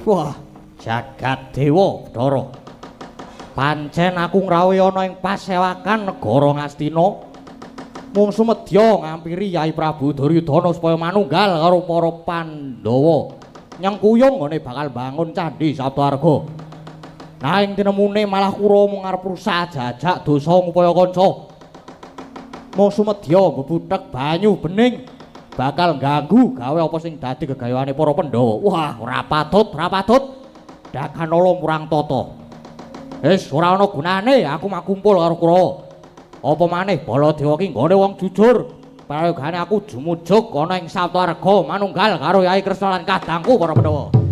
Wah, jagat dewa Bathara. Pancen aku ngrawi ana ing pasewakan negara Ngastina. Mung sumedya ngampiri Yai Prabu Duryudana supaya manunggal karo para Pandhawa nyengkuyung ngene bakal bangun candhi Saptaarga. Nanging tinemune malah kura mung arep rusak jajak dosa ngupaya kanca. Mung sumedya mbubuthek banyu bening bakal ganggu gawe apa sing dadi gegayoane para Pandhawa. Wah, ora patut. Dakanala murang tata. Wis ora ana gunane aku makumpul karo Kurawa. Apa maneh Baladewa ki nggone wong jujur. Prayogane aku jumujuk ana ing Saptaarga manunggal karo Yai Kresna lan kadangku para Pandhawa.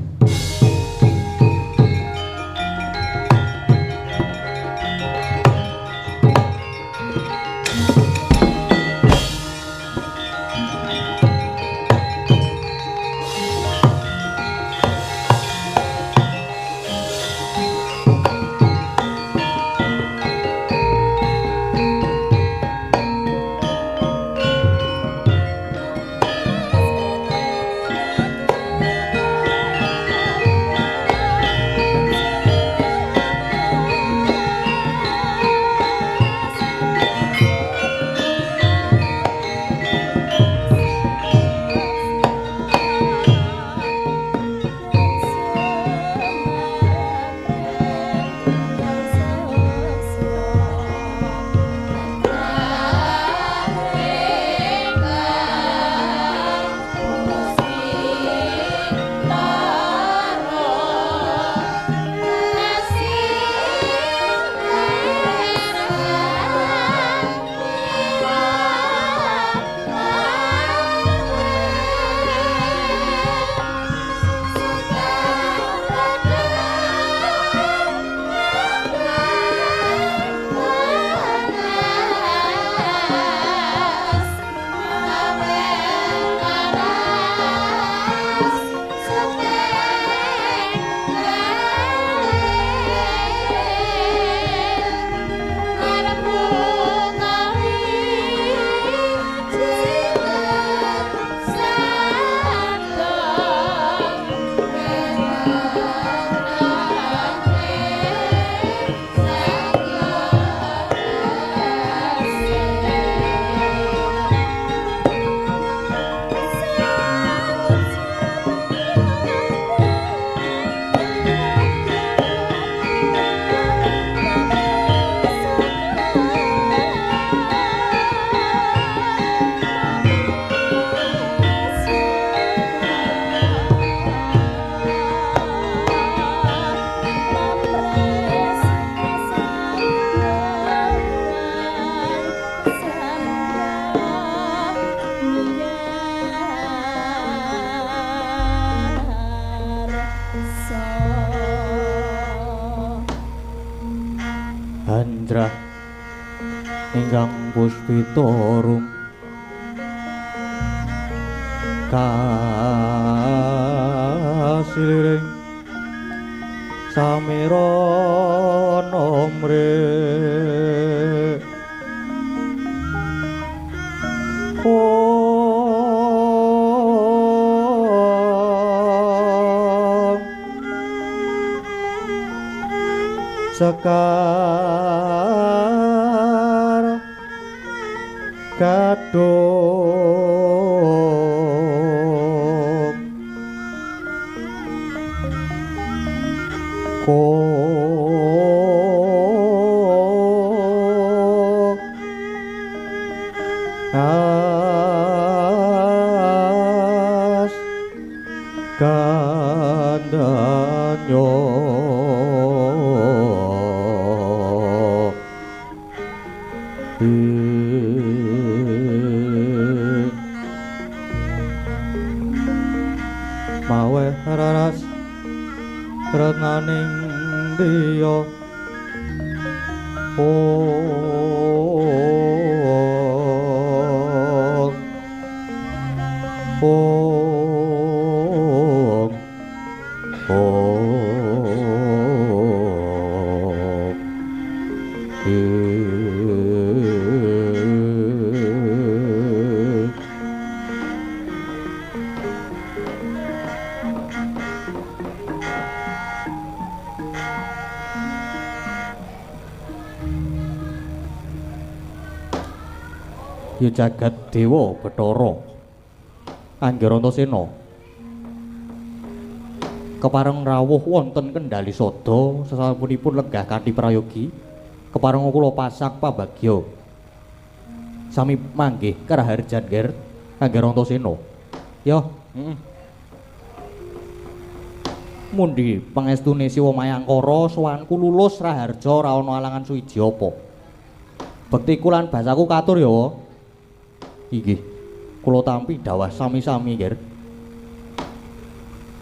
Handra ingkang puspitorum kasiliring samira nomre sekar kadung as kandanyo mawe raras retnaning diya Ya jagat dewa Bathara Angger Antasena kepareng rawuh wonten Kendali Sada sasampunipun lenggah kanthi prayogi kepareng kula pasak pabagya sami manggih karaharjan Nger Angger Antasena ya mundi pangestune Siwa Mayangkara sowanku lulus raharja ora ana alangan suwiji apa bektiku lan basaku katur ya inggih kula tampi dawah sami-sami Nger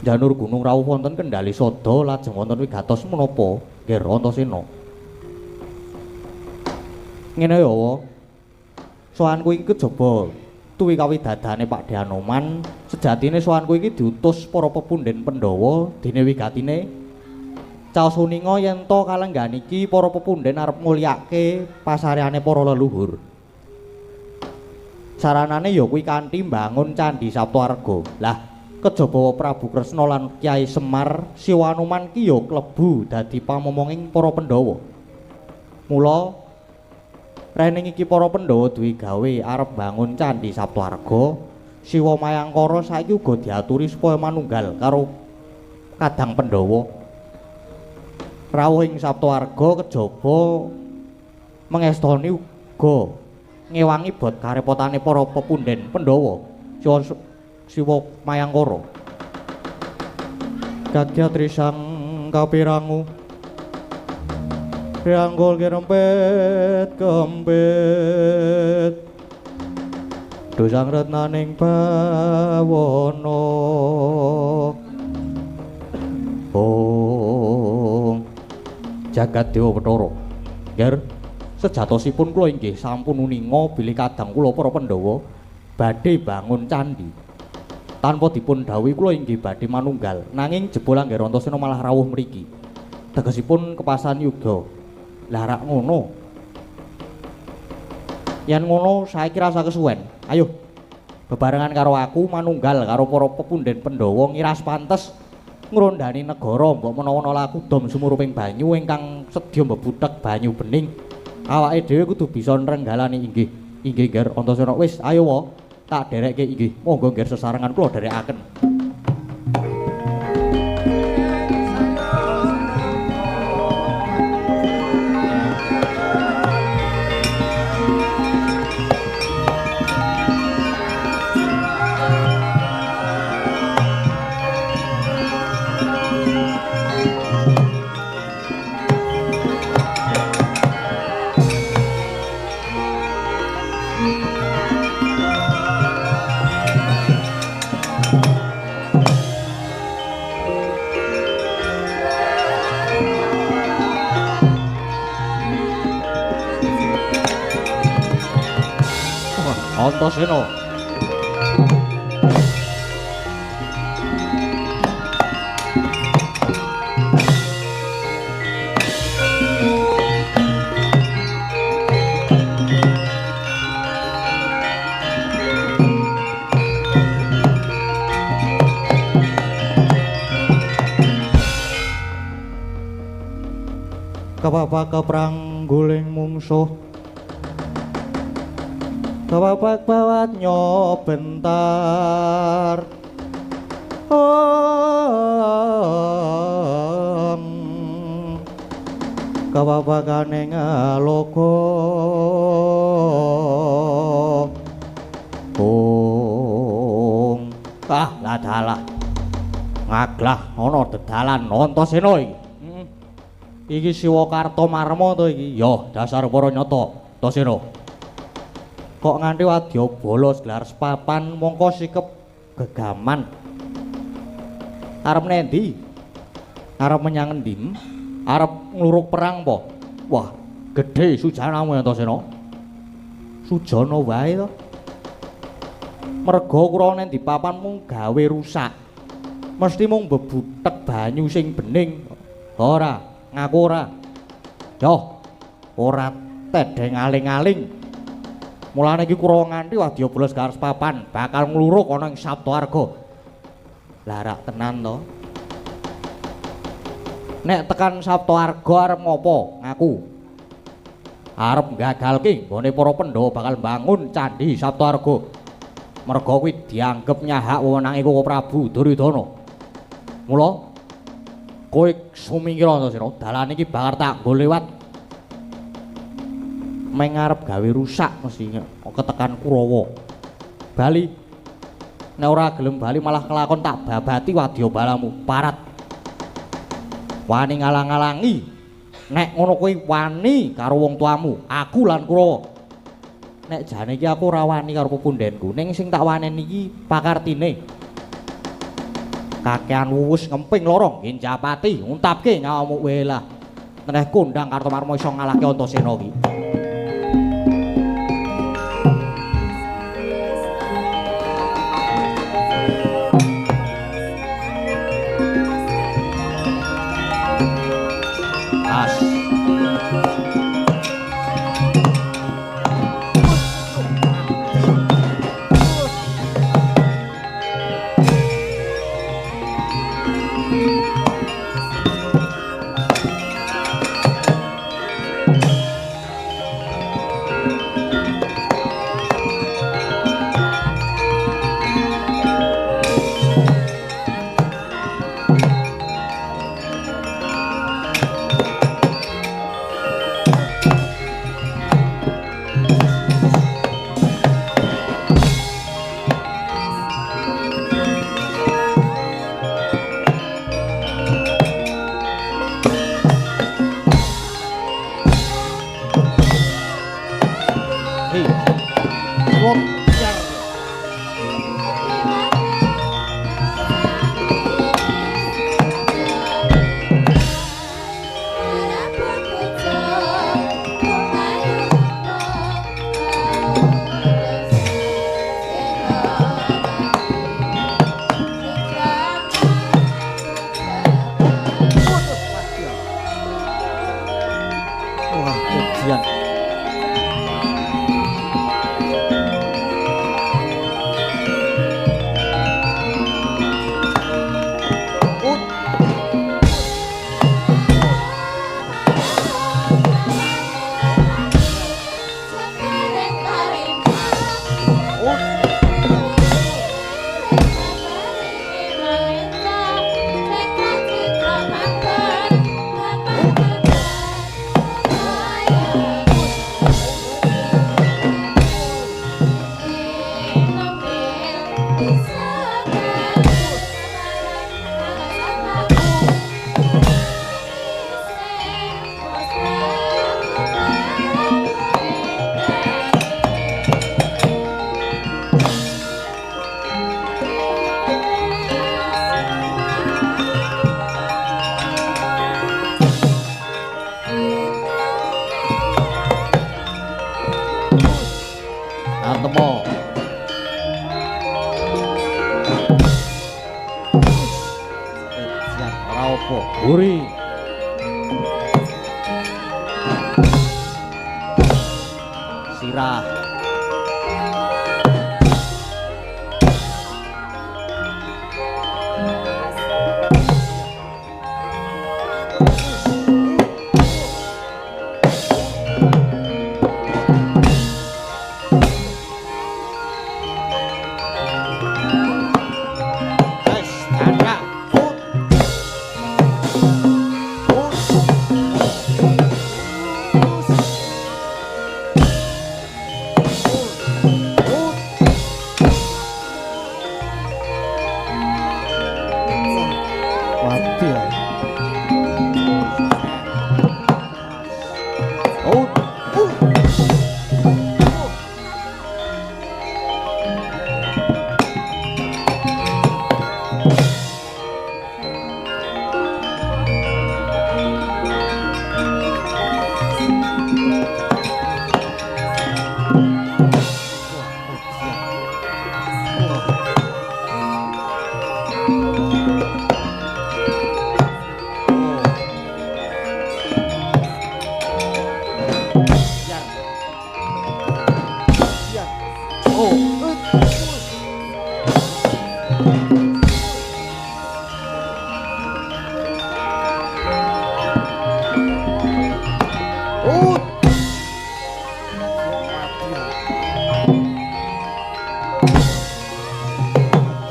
janur gunung rawuh wonten Kendali Sada lajeng wonten wigatos menapa Nger Antasena ngene ya sowanku iki kejaba tuwi kawidadane Pak Dyanoman sejatine sowanku iki diutus para pepunden Pandhawa dene wigatine Caos Uninga yen to kalenggan iki para pepunden arep mulyake pasareane para leluhur saranane ya kuwi kanthi mbangun Candhi Saptawarga. Lah, kejaba Prabu Kresna lan Kyai Semar Siwanuman ki ya klebu dadi pamomonging para Pandhawa. Mula rening iki para Pandhawa duwe gawe arep bangun Candhi Saptawarga. Siwa Mayangkara saiki uga diaturi supaya manunggal karo kadang Pandhawa. Rawuh ing Saptawarga kejaba mengestoni uga ngewangi bot karepotane para pepunden Pandhawa Siwa Mayangkara Kagyat Trisang kapirangu Rianggul kirempet kempet dosang retnaning bawana jagat dewa Bathara Nger sejatosipun kula inggih sampun uninga bilih kadang kula para Pandhawa badhe bangun candhi. Tanpa dipun dawuhi kula inggih badhe manunggal, nanging jebul Angger Antasena malah rawuh mriki. Tegesipun kepasan yuga. Lah rak ngono. Yen ngono saiki rasa kesuwen. Ayo bebarengan karo aku manunggal karo para pepunden Pandhawa ngiras pantes ngrondani negara mbok menawa laku dom sumuruping banyu ingkang sedya mbebuthek banyu bening. Awake dhewe kudu bisa nrenggalani inggih Nger Antasena. Wis ayo wae tak derekke inggih. Monggo Nger sesarengan kula derekaken. Antasena kapapak keprangguling mungsuh kapapak bawat nyobentar kapapakane ngaloka lah dalah ngaglah ana dedalan Antasena iki. Iki Siwa Kartomarma to iki. Ya, dasar para nyata, Antasena. kok nganti wadya bolos gelar sepapan mongko sikep gegaman. Arep nendi? Arep menyang endi? Arep ngluruk perang po? Wah, gedhe sujanamu Antasena. Sujana wae to. Merga kura nendi papan mung gawe rusak. Mesti mung bebutek banyu sing bening. Ora, ngaku ora. Yo, ora tedeng aling-aling. Mulane iki kura nganti wadya bolos garis papan bakal ngluruk ana ing Saptawarga. Lah rak tenan to. Nek tekan Saptawarga arep ngopo? Ngaku. Arep gagalke nggone para Pandhawa bakal bangun candhi Saptawarga. Merga kuwi dianggep nyahak wewenange Koko Prabu Duryudana. Mula kowe sumingkira Antasena, dalan iki bakal tak nggo liwat. Meng arep gawe rusak mesti ketekan Kurawa. Bali. Nek ora gelem bali malah kelakon tak babati wadya balamu parat. Wani ngalang-alangi. Nek ngono kowe wani karo wong tuamu, aku lan Kurawa. Nek jane iki aku ora wani karo pepundhenku, ning sing tak waneni iki pakartine. Kakean wuwus ngemping lorong Ginjapati, untapke nyawamu wae lah. Teneh kondang Kartomarma iso ngalahke Antasena iki. Buri sirah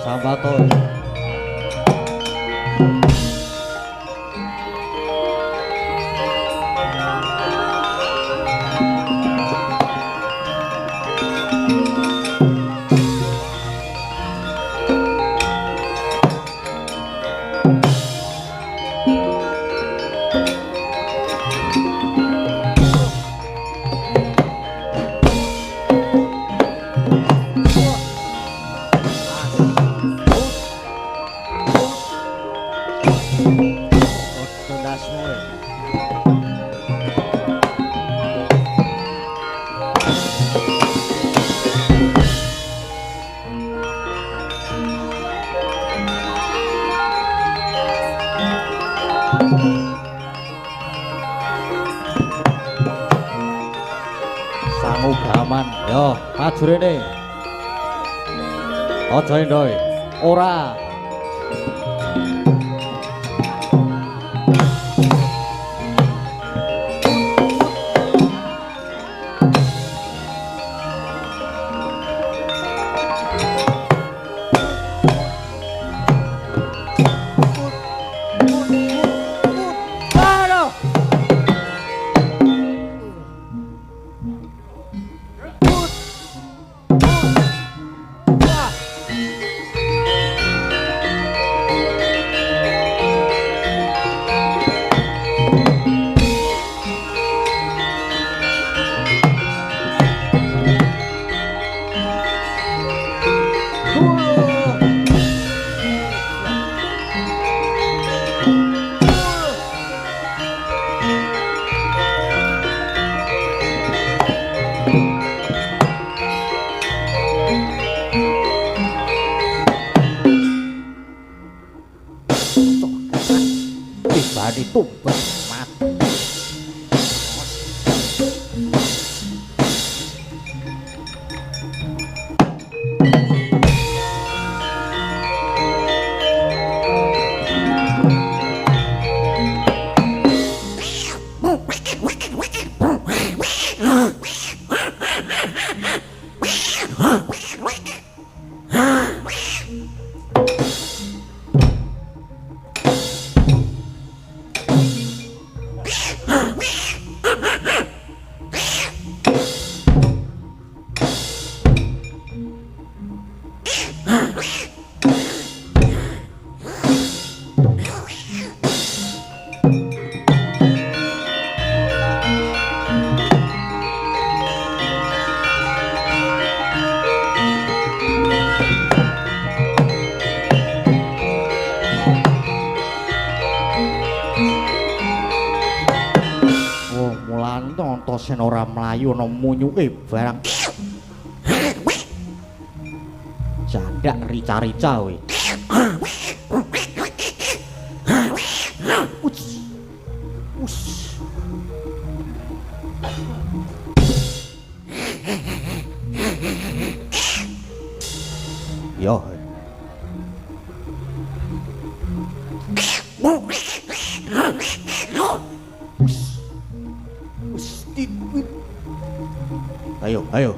Sabato. Sangu gaman, yo maju rene. Aja endoy, ora. Tibane tumpes mati. Sen ora mlayu ana munyuke barang. Jandak rica-rica we. Yo. Ayo, ayo.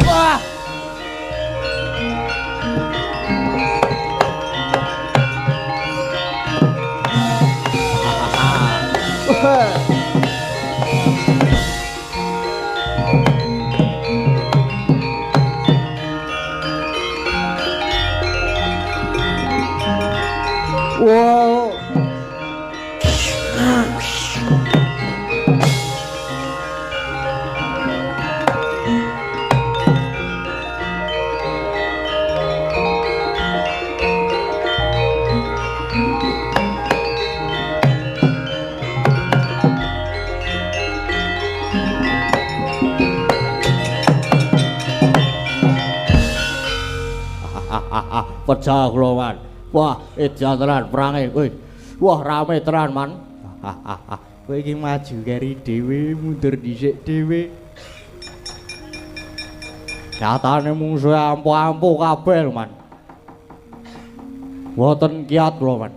Wah. Wow. Pecah kula man. Wah, edan tenan perange kowe. Wah, rame tenan man. Kowe iki maju keri dhewe, mundur dhisik dhewe. Nyatane mungsuhe ampuh-ampuh kabeh, Man. Mboten kiat kula, Man.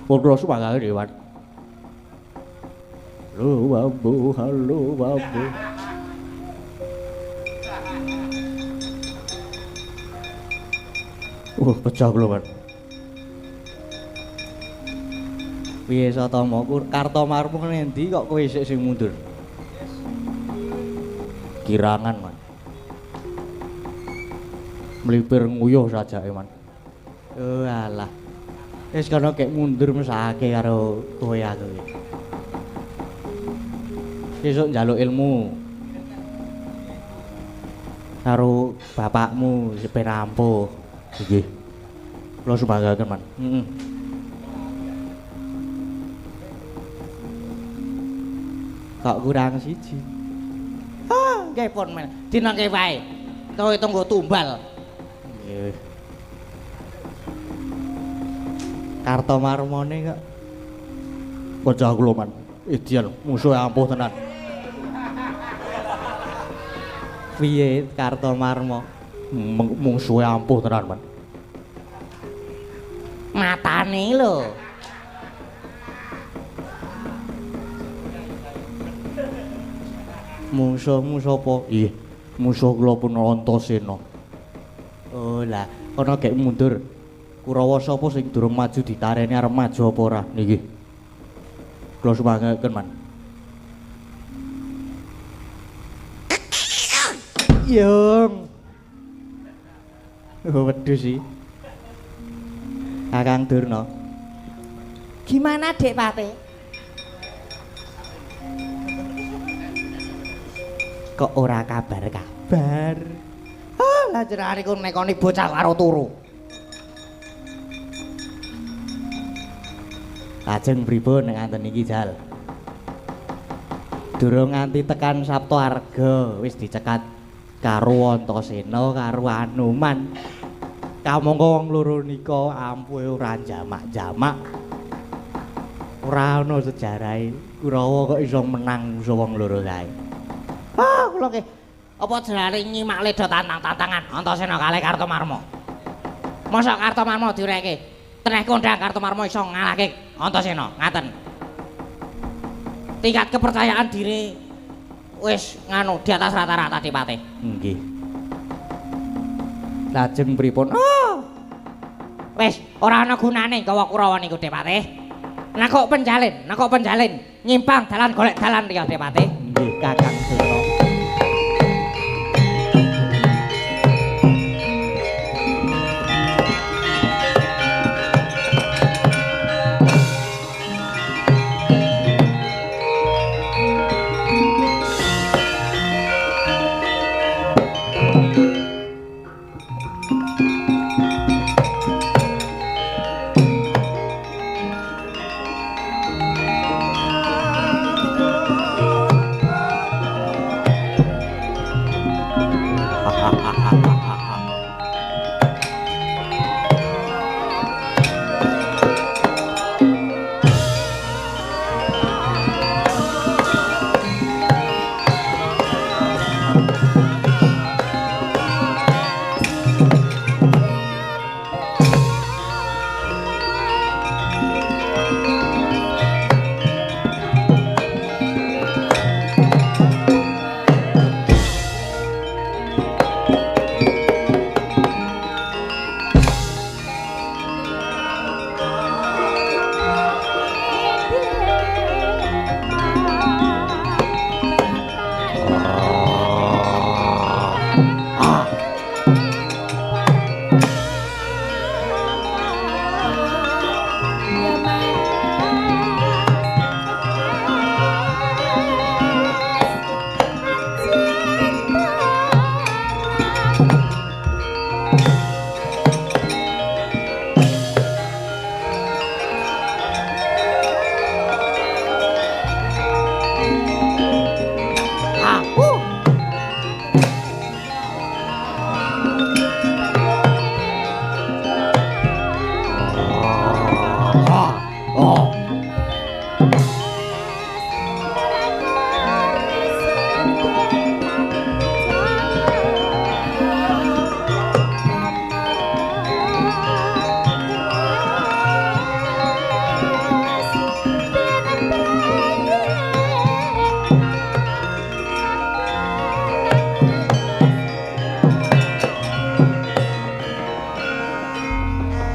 Kula sumangga nggih, Man. Halo bambu, halo bambu. Pecah kula, Man. Piye Satama, Kartomarmo ngendi kok kowe isih sing mundur? Kirangan, Man. Mlipir nguyuh sajake, Man. Oh alah. Wis kono kek mundur mesake karo kowe aku iki. Besok njaluk ilmu karo bapakmu sepen ampuh. Nggih. Kula sumbangaken, Man. Heeh. Kok kurang siji. Nggih pun men. Dinangke wae. Kowe tunggu tumbal. Nggih. Kartomarmone kok bocah kula, Man. Idian musuh ampuh tenan. Piye Kartomarmo? Mungsuhe ampuh tenan, Man. Matane lho. Musuhmu sapa? Ih, musuh kula pun Antasena. Oh lah, ana gek mundur. Kurawa sapa sing durung maju ditareni arep maju apa ora? Nggih. Kula sumanggaken, Man. Yung. Oh, wedhus sih. Kakang Durna. Gimana, Dek Pate? Kok ora kabar-kabar? Ah, lah jenengane ku nekoni bocah karo turu. Lajeng pripun nek anten iki Jal? Durung nganti tekan Saptaarga wis dicekat karo Antasena karo Anoman. Kamangka wong loro nika ampuhe ora jamak-jamak. Ora ana sejarahe Kurawa kok iso menang musuh wong loro kae. Ah, kula nggih apa jenenge nyimak leda tantang-tantangan Antasena kalih Kartomarmo. Mosok Kartomarmo diureke. Teneh kondang Kartomarmo iso ngalahke Antasena, ngaten. Tingkat kepercayaan diri wis nganu di atas rata-rata Dipate. Nggih. Lajeng pripun? Oh. Wis ora ana gunane gawa Kurawa niku Dipate. Nek kok penjalin, nyimpang dalan golek dalan riya Dipate. Nggih, Kakang Durna.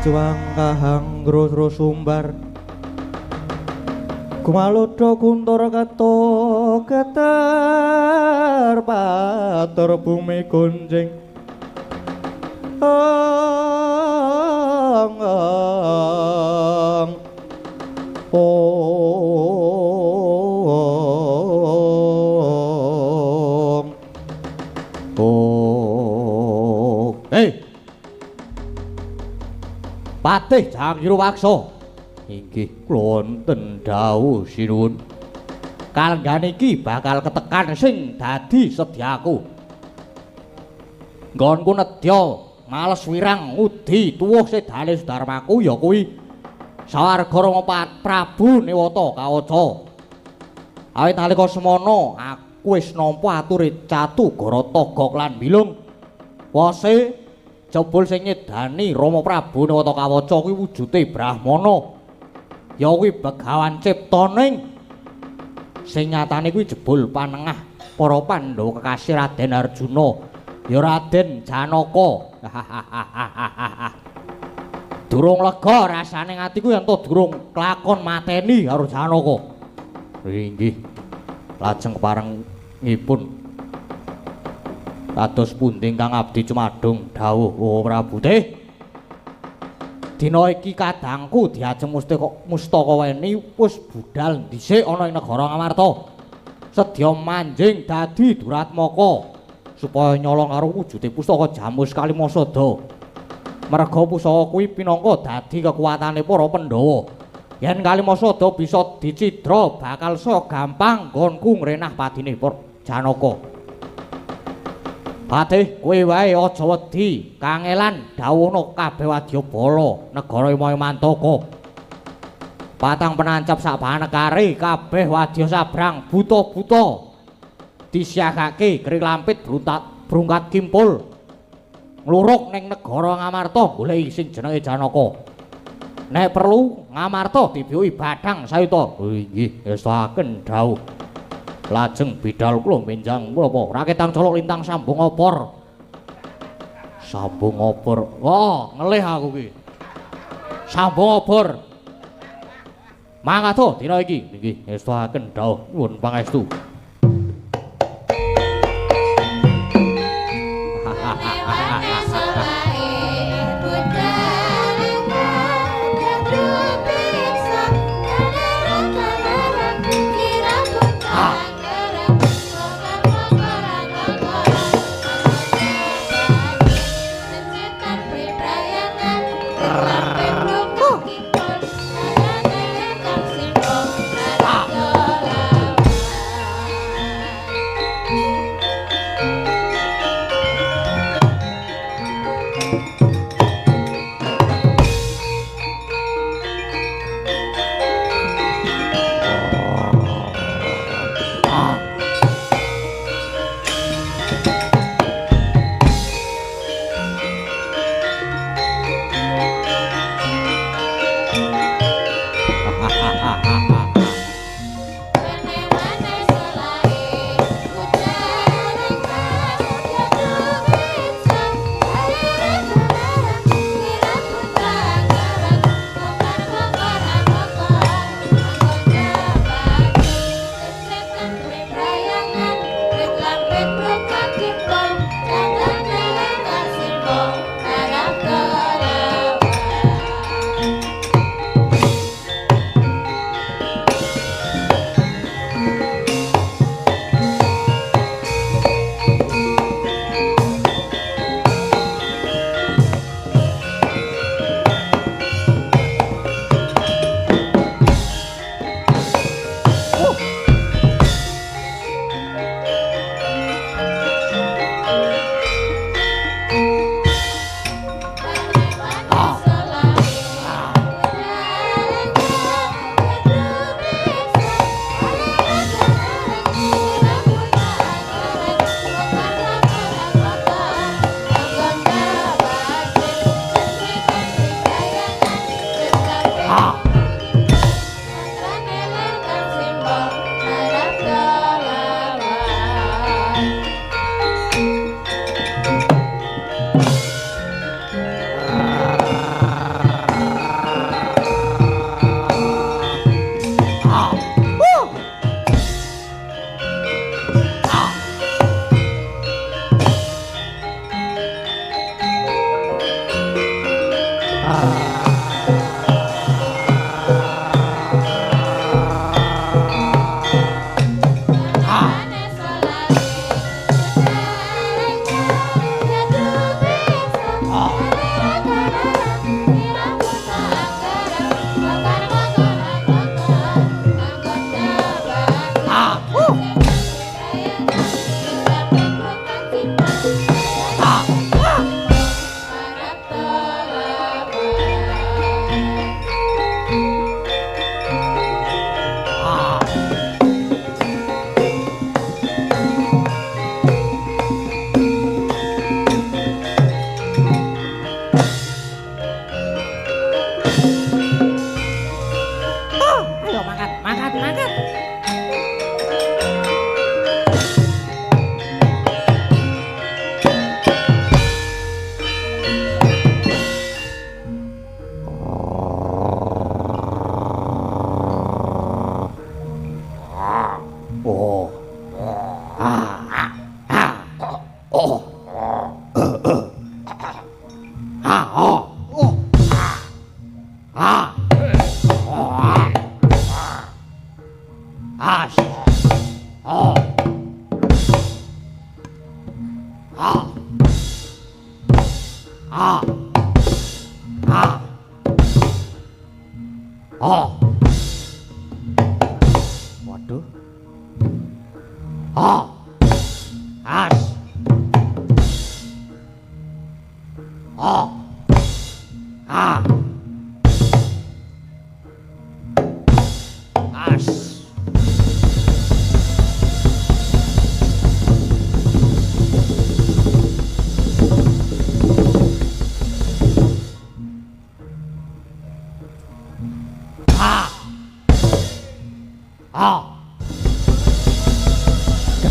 juang kahang grus sumbar Kumaludha kuntur keto keter patur bumi gonjing ang Patih Jangkira Waksa inggih kula wonten dawuh sinuwun kalenggan iki bakal ketekan sing dadi sedyaku nggonku nedya males wirang ngudi tuwuh sedane Sudarmaku ya kuwi sawarga Rama Prabu Newata Kawaca awit nalika semana aku wis nampa ature Catugara Toga lan Bilung wase jebul sing nyedani Rama Prabu Newata Kawaca kuwi wujude Brahmana ya kuwi Begawan ciptaning sing nyatane kuwi jebul panengah para Pandhawa kekasih Raden Arjuna ya Raden Janaka durung lega rasane atiku yen to durung kelakon mateni karo Janaka inggih lajeng parengipun kados pundi ingkang abdi cumadung dawuh Prabu teh dina iki kadangku diajeng Mustaka Weni wis budal dhisik ana ing negara Ngamarta sedya manjing dadi Duratmaka supaya nyolong karo wujude pustaka Jamus Kalimasada merga pusaka kuwi pinangka dadi kekuatane para Pandhawa yen Kalimasada bisa dicidra bakal so gampang nggonku ngrenah padine Janaka Patih kowe wae aja wedi kangelan dawuhna kabeh wadyabala negara Mayamantaka patang penancap sak banekare kabeh wadya sabrang buta-buta disiagake krilampit brungkat kimpul ngluruk ning negara Ngamarta golek sing jenenge Janaka nek perlu Ngamarta dibiuki bathang sayuta inggih estuaken dawuh lajeng bidal kula menjang menapa raketan colok lintang sambung opor wah ngelih aku ki sambung opor mangga dina iki nggih estuaken dawuh nuwun pangestu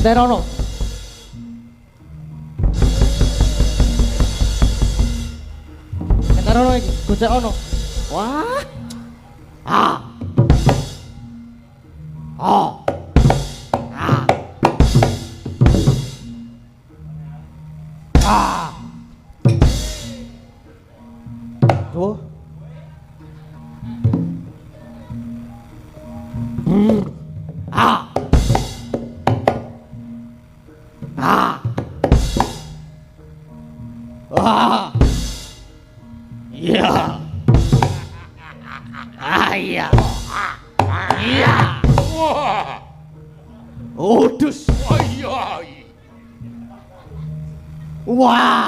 Genterono. Genterono iki gojek ono. Wah. Ah. Oh. Ah. Ah. Tuh. Ah. Ah. Ah. Iya. Ah iya. Iya. Wah. Udus. Wah iya. Wah.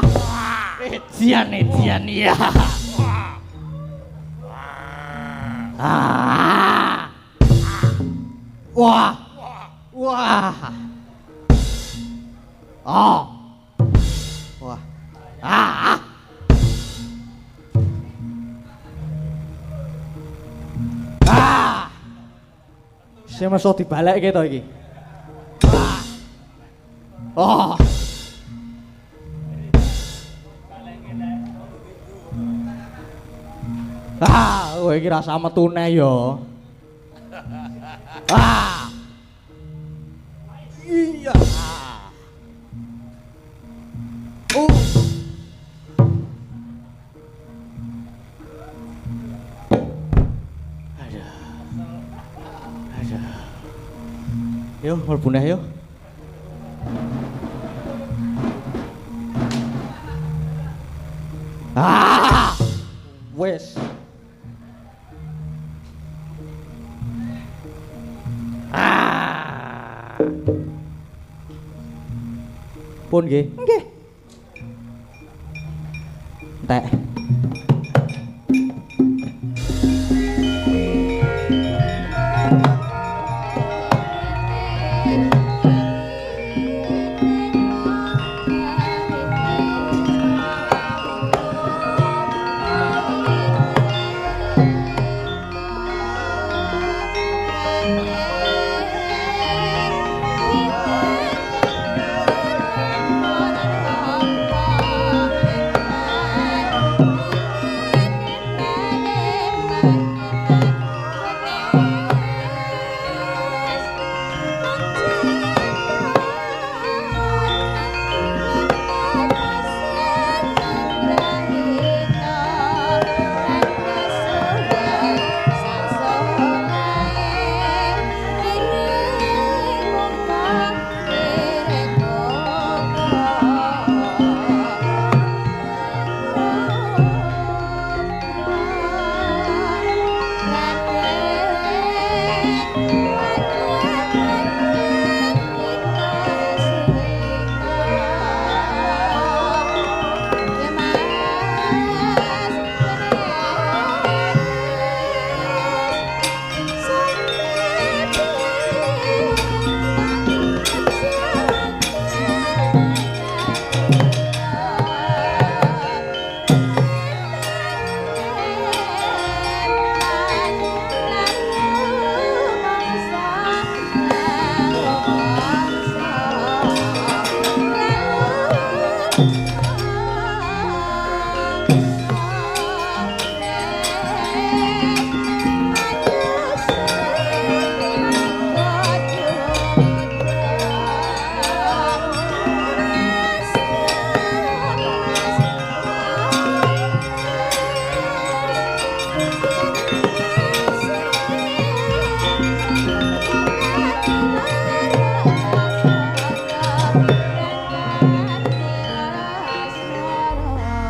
Edian ya. Ah. Wah. Wah. Oh. Wah. Ah. Ah. Sing meso dibalekke to iki. Ah. Oh. Ah, kowe iki rasa metune ya. Ah. Iya. Yo, mlebu neh yo. Ah! Wes. Ah! Pun nggih. Nggih. Entek.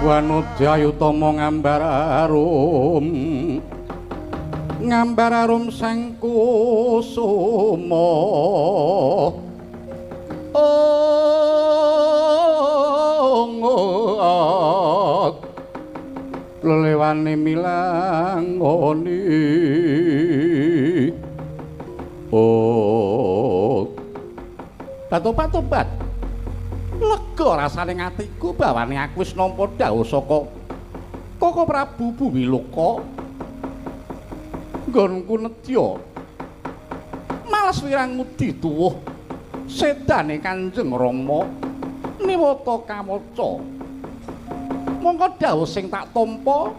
Wanudayutama ngambararum sang kusuma lelewani milangoni Patobat lega rasane atiku bawane aku wis nampa dawuh saka Koko Prabu Bumi Loka nggonku nedya males wirang ngudi tuwuh sedane Kanjeng Rama niwata kawaca mongko dawuh sing tak tampa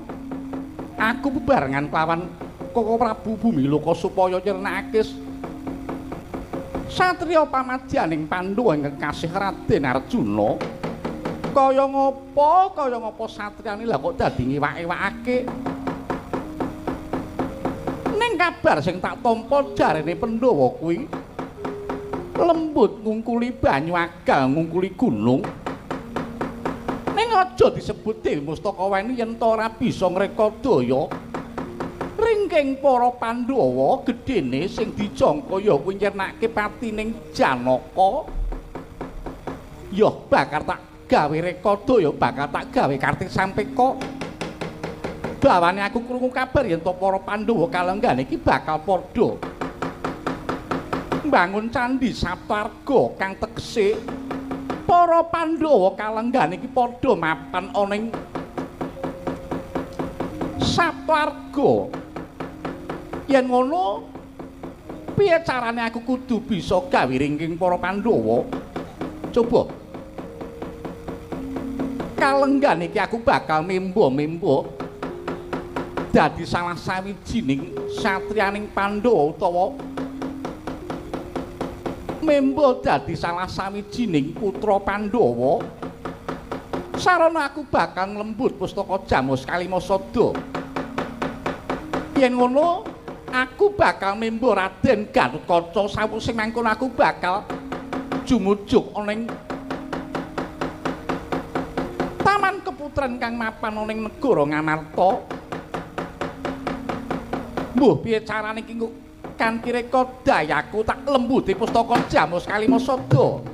aku bebarengan kelawan Koko Prabu Bumi Loka supaya nyernakake satriya pamadyaning Pandhawa ing kekasih Raden Arjuna kaya ngapa satriyane lha kok dadi ngiwak-iwakake ning kabar sing tak tampa jarene Pandhawa kuwi lembut ngungkuli banyu agal ngungkuli gunung ning aja disebut Dewi Mustakaweni yen ta ora bisa ngrekodaya ringking para Pandhawa gedene sing dijangka ya kuwi nyernake patining Janaka ya bakal tak gawe rekodaya bakal tak gawe kartik sampeka bawane aku krungu kabar yen to para Pandhawa kalenggan iki bakal padha mbangun candhi Saptarga kang tegese para Pandhawa kalenggan iki padha mapan ana ing Saptarga. Yen ngono piye carane aku kudu bisa gawe ringking para Pandhawa? Coba. Kalenggan iki aku bakal membo-membo dadi salah sawijining satriyaning Pandhawa utawa membo dadi salah sawijining putra Pandhawa. Sarana aku bakal nglembut pustaka Jamus Kalimasada. Yen ngono aku bakal membo Raden Gatotkaca sawise mangkono aku bakal jumujuk ana ing Taman Keputren kang mapan ana ing negara Ngamarta. Mbuh piye carane iki kanthi reka dayaku tak lembuti pustaka Jamus Kalimasada.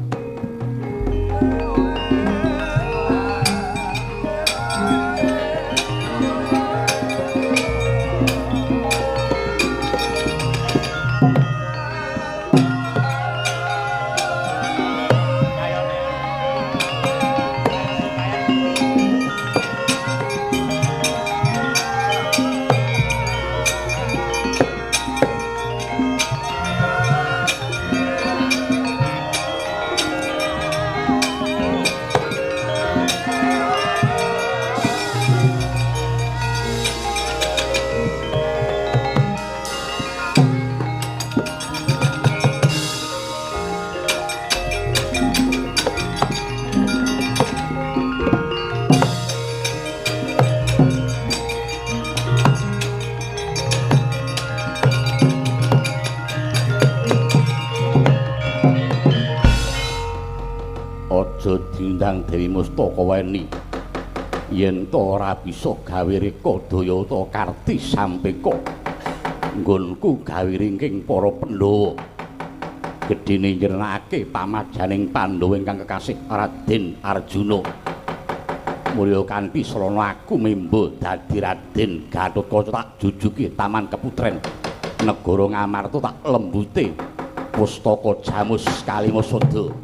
Aja diundang Dewi Mustakaweni yen to ora bisa gawe reka daya utawa karti sampeka nggonku gawe ringking para Pandhawa gedene nyernakake pamajaning Pandhawa ingkang kekasih Raden Arjuna mulya kanthi srana aku membo dadi Raden Gatotkaca tak jujuki Taman Keputren negara Ngamarta tak lembute pustaka Jamus Kalimasada.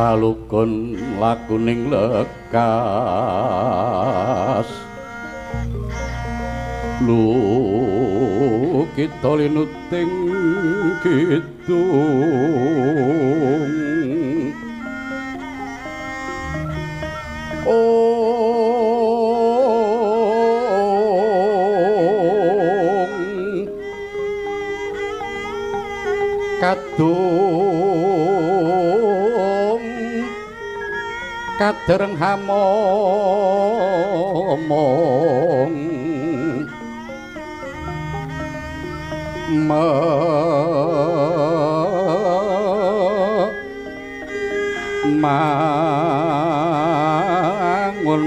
kalukon lakuning lekas lu kita linuting kidung kadung kadereng hamomong mangun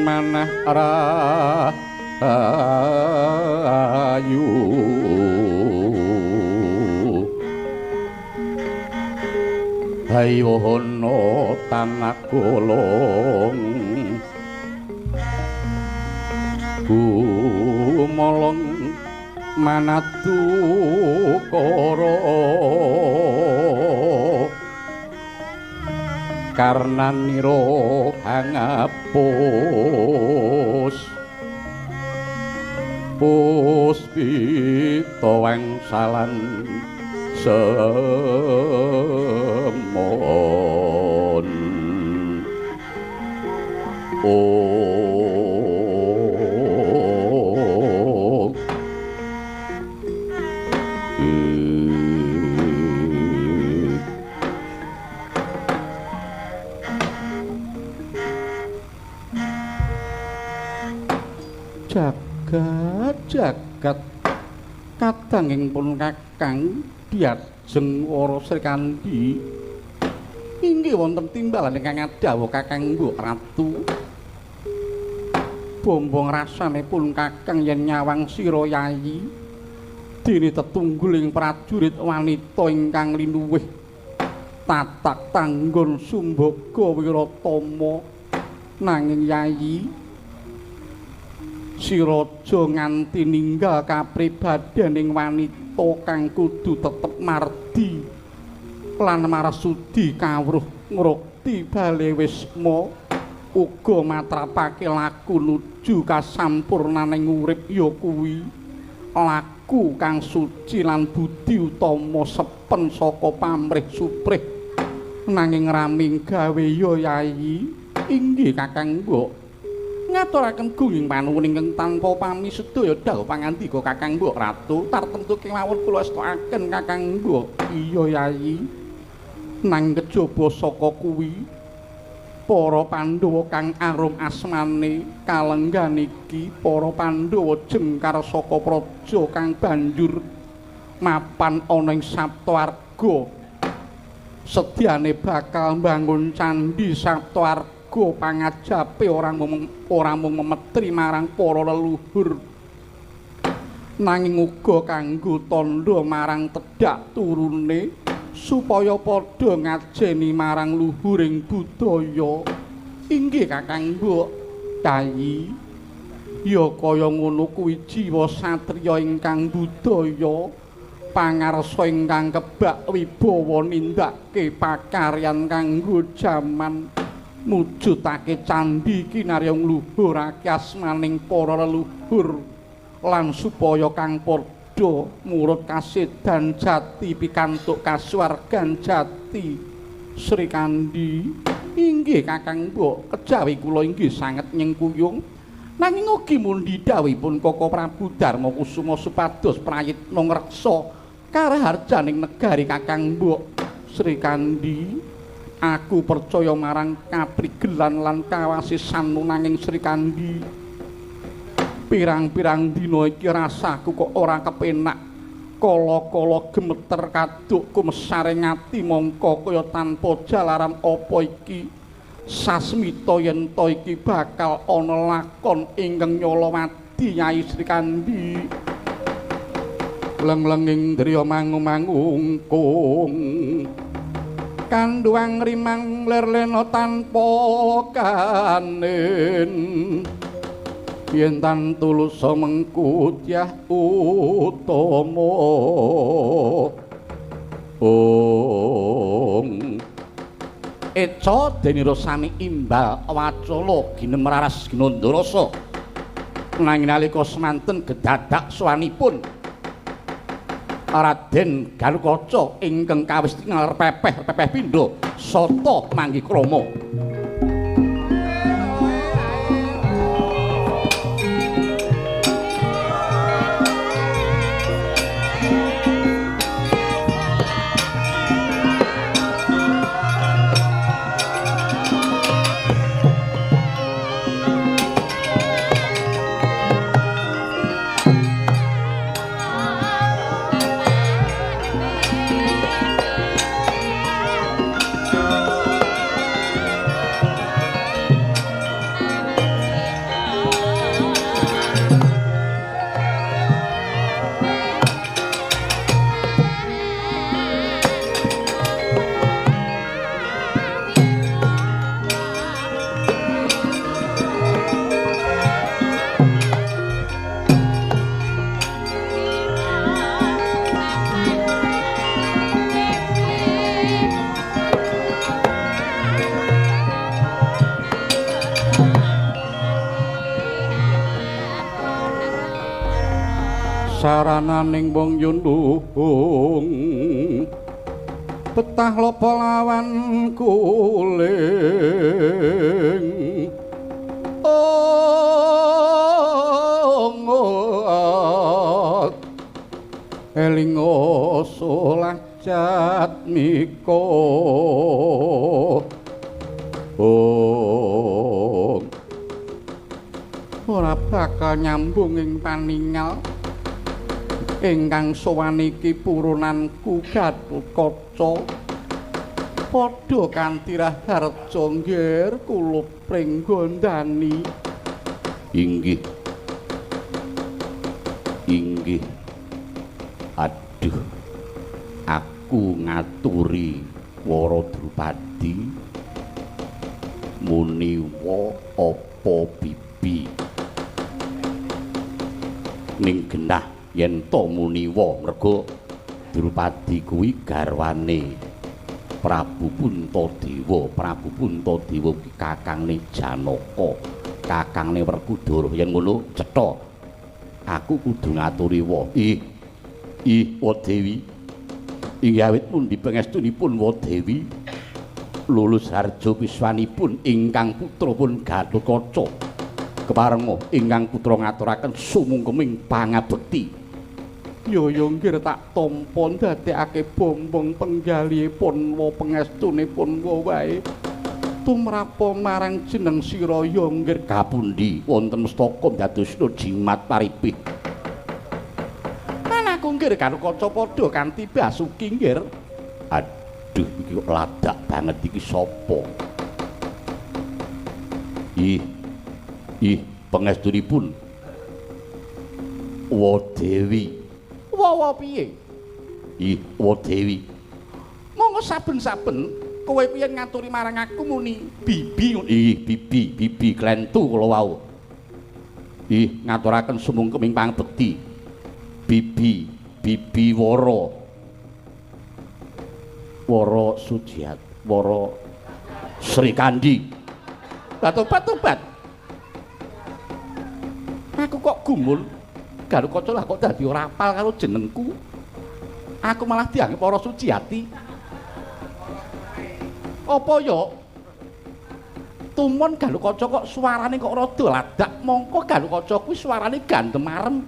manah rayu hayana tanah golong gumolong manatu kara karnanira hangapus puspita wangsalan semon jagat katanging pun kakang diajeng Wara Srikandhi inggih wonten timbalan ingkang adhawa kakang Mbok Ratu bombong rasanipun kakang yen nyawang sira yayi dene tetungguling prajurit wanita ingkang linuwih tatak tanggon Sumbaga Wiratama nanging yayi sira aja nganti ninggal kapribadaning wanita kang kudu tetep mardi lan marsudi kawruh ngrukti bale wisma uga matrapake laku nuju kasampurnaning urip ya kuwi laku kang suci lan budi utama sepen saka pamrih suprih nanging raming gawe ya yayi inggih kakang Mbok ngaturaken gunging panuwun ingkang tanpa pami sedaya dawuh pangandika kakang Mbok Ratu tartemtu kemawon kula estokaken kakang Mbok iya yayi nang kejaba saka kuwi para Pandhawa kang arum asmane kalenggan iki para Pandhawa jengkar saka praja kang banjur mapan ana ing Saptawarga sedyane bakal mbangun candhi Saptawarga pangajape ora mung memetri marang para leluhur nanging uga kanggo tandha marang tedhak turune supaya padha ngajeni marang luhuring budaya inggih kakang Mbok Yayi ya kaya ngono kuwi jiwa satriya ingkang budaya pangarsa ingkang kebak wibawa nindakake pakaryan kanggo jaman mujudake candhi kinaryong luhurake asmaning para leluhur lan supaya kang padha murut kasedan jati pikantuk kasuwargan jati Srikandhi inggih kakang Mbok kejawi kula inggih sanget nyengkuyung nanging ugi mundi dawuhipun Koko Prabu Darma Kusuma supados prayitna ngreksa karaharjaning negari kakang Mbok Srikandhi aku percaya marang kaprigelan lan kawasisan nanging Srikandhi pirang-pirang dina iki rasaku kok ora kepenak kala-kala gemeter kadukku mesaring ati mongko kaya tanpa jalaran apa iki sasmita yen to iki bakal ana lakon ingkang nyolowadi Nyai Srikandhi leng-lenging driya mangung-mangungkung kanduang rimang lerlena tanpa kanen yen tan tulus mengkutyah utama Eca denira sami imbal wacala ginemraras ginandarasa nanging nalika semanten gedadak sowanipun Raden Galukaca ingkang kawis tingal pepeh pindha sata manggikrama. Sarananing wong yundung petah lopo lawan kuling elingo solah jatmiko ora bakal nyambung ing paningal ingkang sowan iki purunanku Galukaca padha kanthi raharja nggir kula pringgondani. Inggih aduh aku ngaturi Wara Drupadi muniwa apa bibi ning genah yen to muniwa merga Drupadi kuwi garwane Prabu Puntadewa. Prabu Puntadewa ki kakangne Janaka, kakangne Werkudara. Yen ngono cetha aku kudu ngaturi Ih Wadewi. Inggih awit pundi pangestunipun Wadewi lulus harja wiswanipun ingkang putrapun Galukaca keparenga ingkang putra ngaturaken sumungkeming pangabekti. Yaya nggir tak tampa ndadekake bombong penggalihipun wa pangestunipun wae tumrapa marang jeneng sira ya nggir kapundi wonten mestaka dadosna jimat paribih. Anakku nggir Galukaca padha kanthi basuki nggir. Aduh iki kok ladak banget iki sapa? Ih pangestunipun Wadewi. Wawa piye? Ih Wadewi. Monggo saben-saben kowe piyen ngaturi marang aku muni bibi. Ih bibi klentu kula wau. Ih ngaturaken sumungkeming pangabekti. Bibi Wara Sujiat, Wara Srikandi. Tobat. Aku kok gumul Galukaca lah kok dadi ora apal karo jenengku. Aku malah dianggep Wara Sujiati. Apa ya? Tumon Galukaca kok suarane kok rada ladak, mongko Galukaca kuwi suarane gandem arem.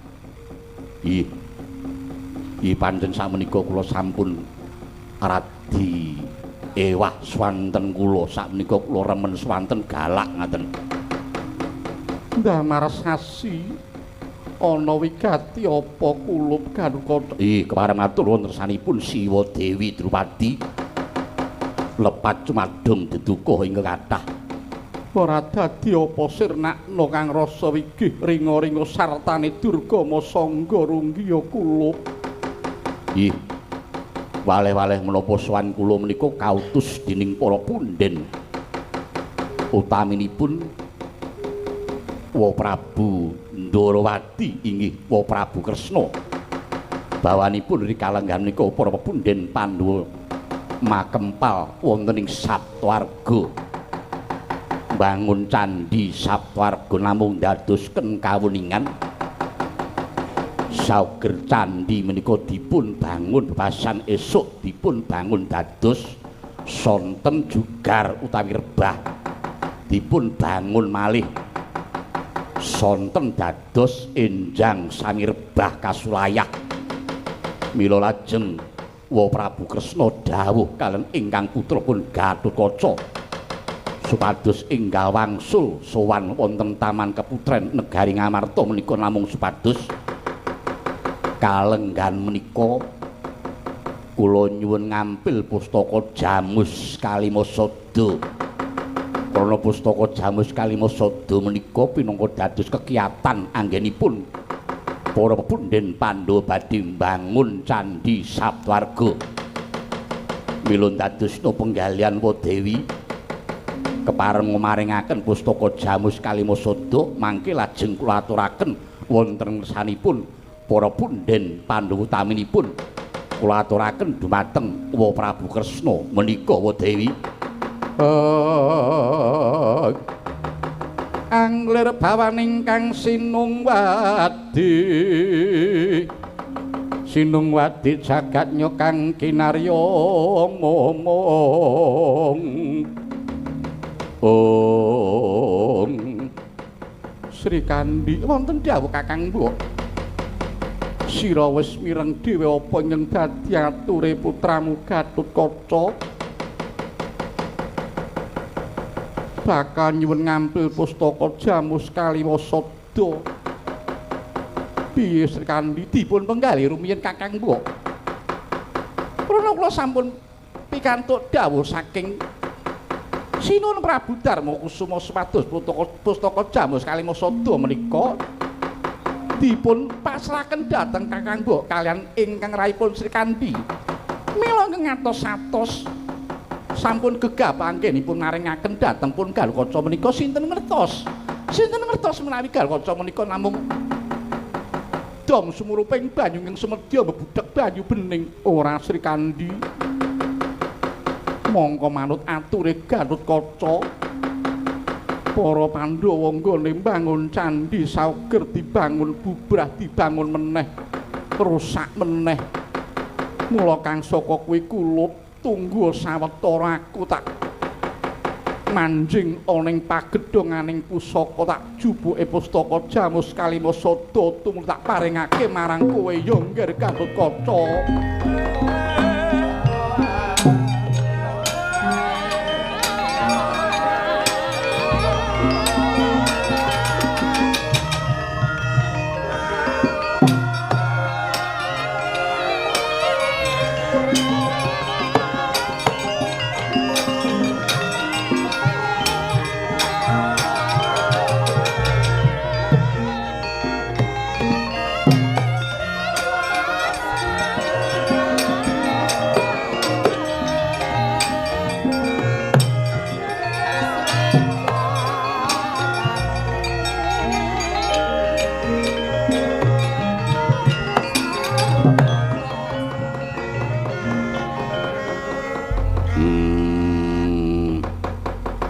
Ih pancen sakmenika kula sampun radi ewah swanten kula. Sakmenika kula remen swanten galak ngaten. Ndamar sasi ana wigati apa kulup Galukaca? Kepareng matur wonten sanipun Siwa Dewi Drupadi lepat cumadung dedukuh ing kathah. Ora dadi apa sirnakna kang rasa wigih ringa-ringa sartane Durgama Sangga Runggiya kulup. Waleh-waleh menapa sowan kula menika kautus dening para punden utaminipun Wa Prabu Ndarawati inggih Wa Prabu Kresna bawanipun rikalenggan menika para punden Pandhawa makempal wonten ing Saptwarga. Bangun candhi Saptwarga namung ndadosken kawuningan. Sauger candhi menika dipun bangun bebasan esuk dipun bangun dados sonten jugar utawi rebah. Dipun bangun malih sonten dados enjang sami rebah kasulayah. Mila lajeng Wa Prabu Kresna dawuh kaliyan ingkang putrapun Gatotkaca supados enggal wangsul sowan wonten taman keputren negari Ngamarta menika namung supados kalenggan menika kula nyuwun ngampil pustaka Jamus Kalimasada. Karena pustaka Jamus Kalimasada menika pinangka dados kekiyatan anggenipun para pepundhen Pandhawa badhe mbangun candhi Saptwarga. Mila dadosna penggalian Wadewi kepareng maringaken pustaka Jamus Kalimasada mangke lajeng kula aturaken wonten ngersanipun para pundhen Pandhawa utaminipun kula aturaken dumateng Wa Prabu Kresna menika Wadewi. Anglir bawaning kang Sinungwadi jagatnya kang kinarya ngomong Sri Kandi wonten dawuh Kakang Mbok sira wis mireng dhewe apa yen dadi ature putramu Gatotkaca bakal nyuwun ngampil pustaka Jamus Kalimasada. Piye Sri Kandi dipun penggali rumiyin Kakang Mbok? Kula sampun pikantuk dawuh saking Sinuwun Prabu Darma Kusuma supados pustaka Jamus Kalimasada menika dipun pasrahaken dhateng Kakang Mbok kaliyan ingkang rayipun Sri Kandi. Mila ngatos-atos sampun gegabah anggenipun maringaken dhateng pun Gatotkaca menika sinten ngertos menawi Gatotkaca menika namung dom sumuruping banyu ing sumedya bebudhek banyu bening ora Sri Kandi. Mongko manut ature Gatotkaca para Pandhawa nggone mbangun candhi sauger dibangun bubrah dibangun meneh rusak meneh. Mula kang saka kuwi kula tunggu sawetara aku tak manjing ana ing pagedhonganing pusaka tak jubuke pustaka Jamus Kalimasada tumrap tak paringake marang kowe ya Ngger Gatotkaca.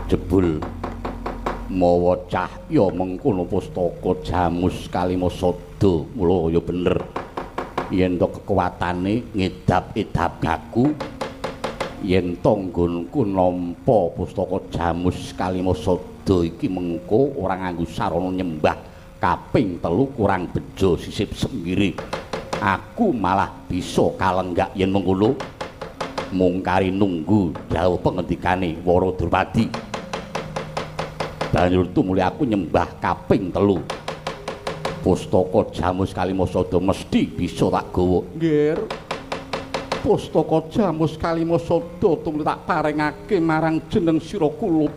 Jebul mawa cahya mengkono pustaka Jamus Kalimasada mula ya bener yen to kekuwatane ngedap-edap gaku yen to nggonku nampa pustaka Jamus Kalimasada iki mengko ora nganggo sarana nyembah kaping 3 kurang bejo sisip sembiri aku malah bisa kalenggak yen mengkono mung kari nunggu dawuh pengendikane Wara Drupadi. Banjur tumuli aku nyembah kaping 3. Pustaka Jamus Kalimasada mesti bisa tak gawa. Nggih. Pustaka Jamus Kalimasada tumuli tak paringake marang jeneng sira kula.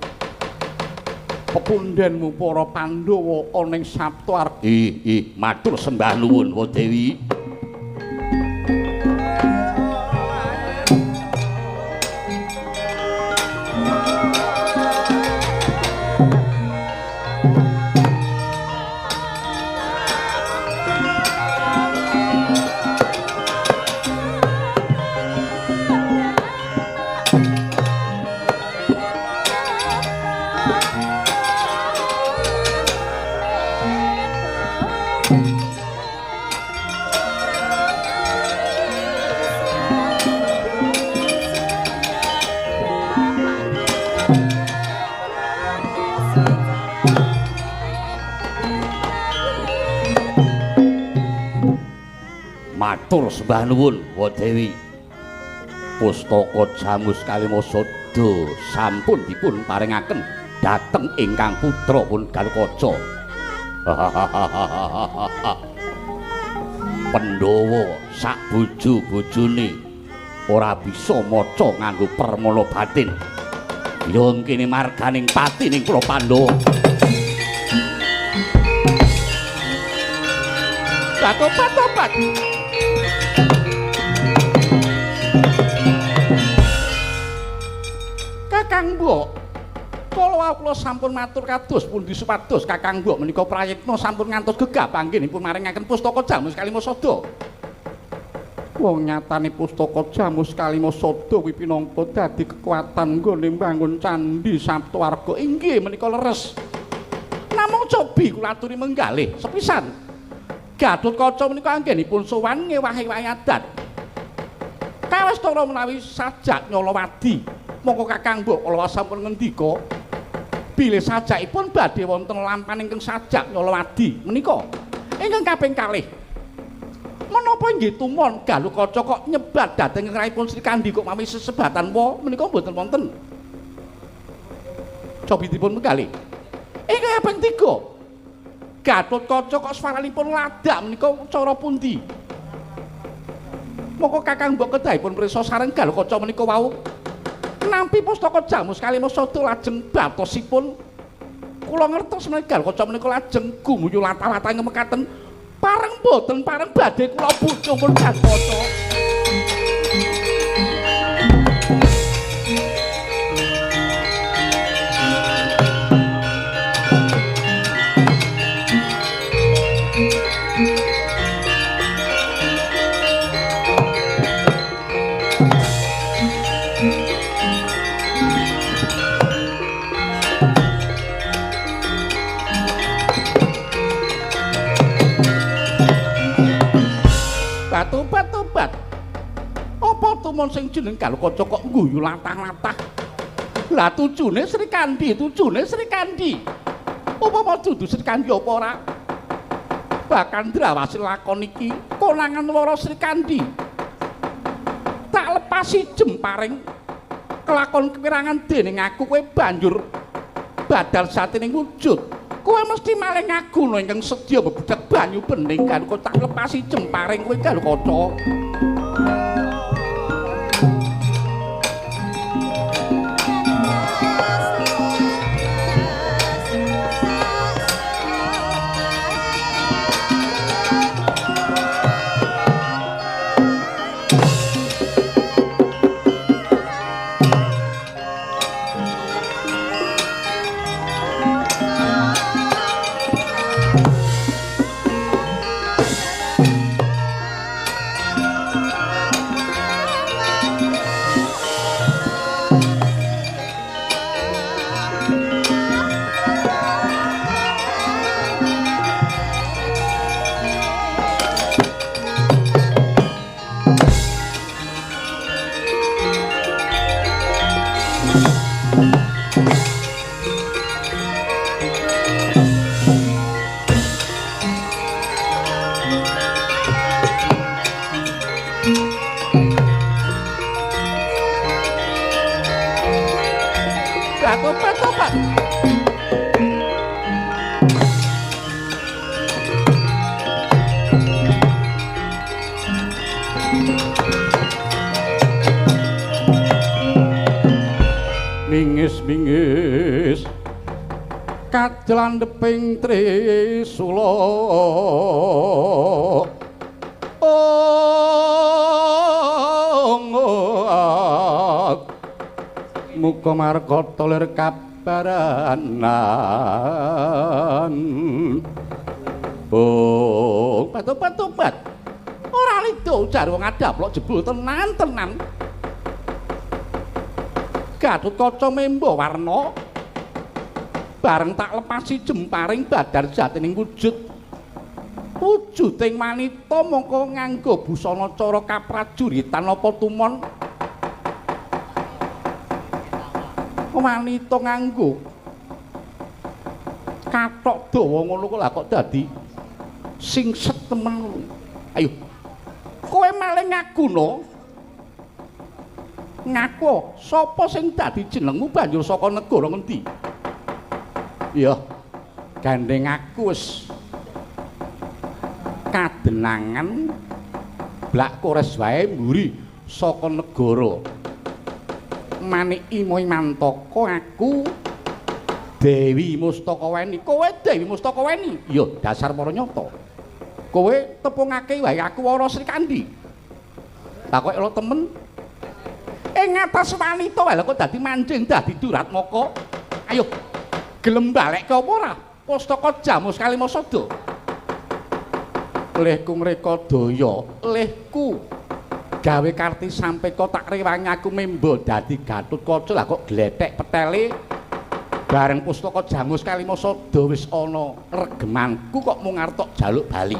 Pepundhenmu para Pandhawa ana ing Saptwarga. Matur sembah nuwun Wadewi. Matur sembah nuwun Wa Dewi. Pustaka Jamus Kalimasada sampun dipun paringaken dhateng ingkang putra pun Galukaca. Pandhawa sak bojo-bojone ora bisa maca nganggo permana batin. Yo kene marganing pati ning para Pandhawa. Tobat. Kakang Mbok, kula sampun matur kados pundi supados Kakang Mbok menika prayitna sampun ngantos gegabah anggenipun maringaken pustaka Jamus Kalimasada. Wong nyatane pustaka Jamus Kalimasada kuwi pinangka dadi kekuatan nggone mbangun candhi Saptawarga inggih menika leres. Namung cobi kula aturi menggalih sepisan. Gatotkaca menika anggenipun sowan ngewahi-wahi adat. Kawastara menawi sajak Nyolowadi, mongko Kakang Mbok kala sampun ngendika bilih sajakipun badhe wonten lampahan ingkang sajak Nyolowadi menika. Ingkang kaping kalih. Menapa inggih tumon Galukaca kok nyebat dhateng ngrahipun Sri Kandi kok mawi sesebatan wa menika mboten wonten. Cobi dipun menggalih. Ingkang kaping 3. Gatotkaca kok swaranipun ladak menika cara pundi? Mongko Kakang Mbok kedahipun prisa sareng Galukaca menika wau nampi pustaka Jamus Kalimasada lajeng batosipun kula ngertos menika Galukaca menika lajeng gumuyu latah-latah ngemekaten pareng boten pareng badhe kula bujuk pun Gatotkaca. Tobat. Apa tumon sing jeneng Galukaca kok ngguyu latah-latah? Lah tujune Sri Kandi. Upama dudu Sri Kandi apa ora? Bahkan Drawasi lakon iki konangan wara Sri Kandi. Tak lepasi jemparing kelakon kewirangan dening aku kowe banjur badal satining wujud. Kowe mesti maling aku no ingkang sedya bebudak banyu bening kan kok tak lepasi jemparing kowe Galukaca. Tobat. Mingis kadlandeping Trisula muga margata lir kabaranan. Oh, tobat. Ora lido jar wong adaplok jebul tenan. Gatotkaca memba warna bareng tak lepasi jemparing badar jatining wujud. Wujuding wanita mongko nganggo busana cara kaprajuritan apa tumon. Wanita nganggo kathok dawa ngono kok lah kok dadi singset temen. Ayo kowe malah ngaku no. Ngaku sapa sing dadi jenengmu banjur saka negara ngendi? Iya, gandeng aku wis kadenangan blak kores wae mburi saka negara. Maniki Mantaka aku Dewi Mustakaweni. Kowe Dewi Mustakaweni? Iya, dasar para nyata. Kowe tepungake wae aku Wara Srikandi. Lah kok elo temen ing atas wanita wae lho kok dadi mancing dadi Duratmaka. Ayo gelem balekke apa ora? Pustaka Jamus Kalimasada. Lehku mreka daya, lehku gawe karti sampe kok tak rewangi aku membo dadi Gatotkaca. Lah kok glethek petele bareng Pustaka Jamus Kalimasada wis ana regemanku kok mung arep tok jaluk bali.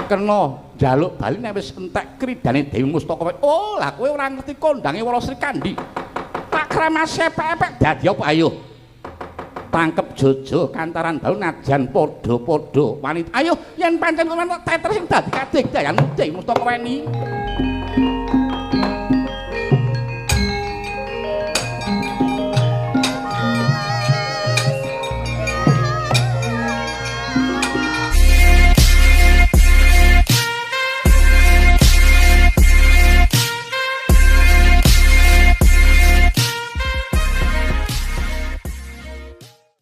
Kena jaluk bali nek wis entek kridane Dewi Mustakaweni. Oh, lah kowe ora ngerti kondange Wara Srikandi. Tak kramas epek-epek dadi apa ayo? Tangkep Jojo kantaran bau najan padha-padha wanita. Ayo yen pancen kowe teter sing dadi kadegdayan Dewi Mustakaweni.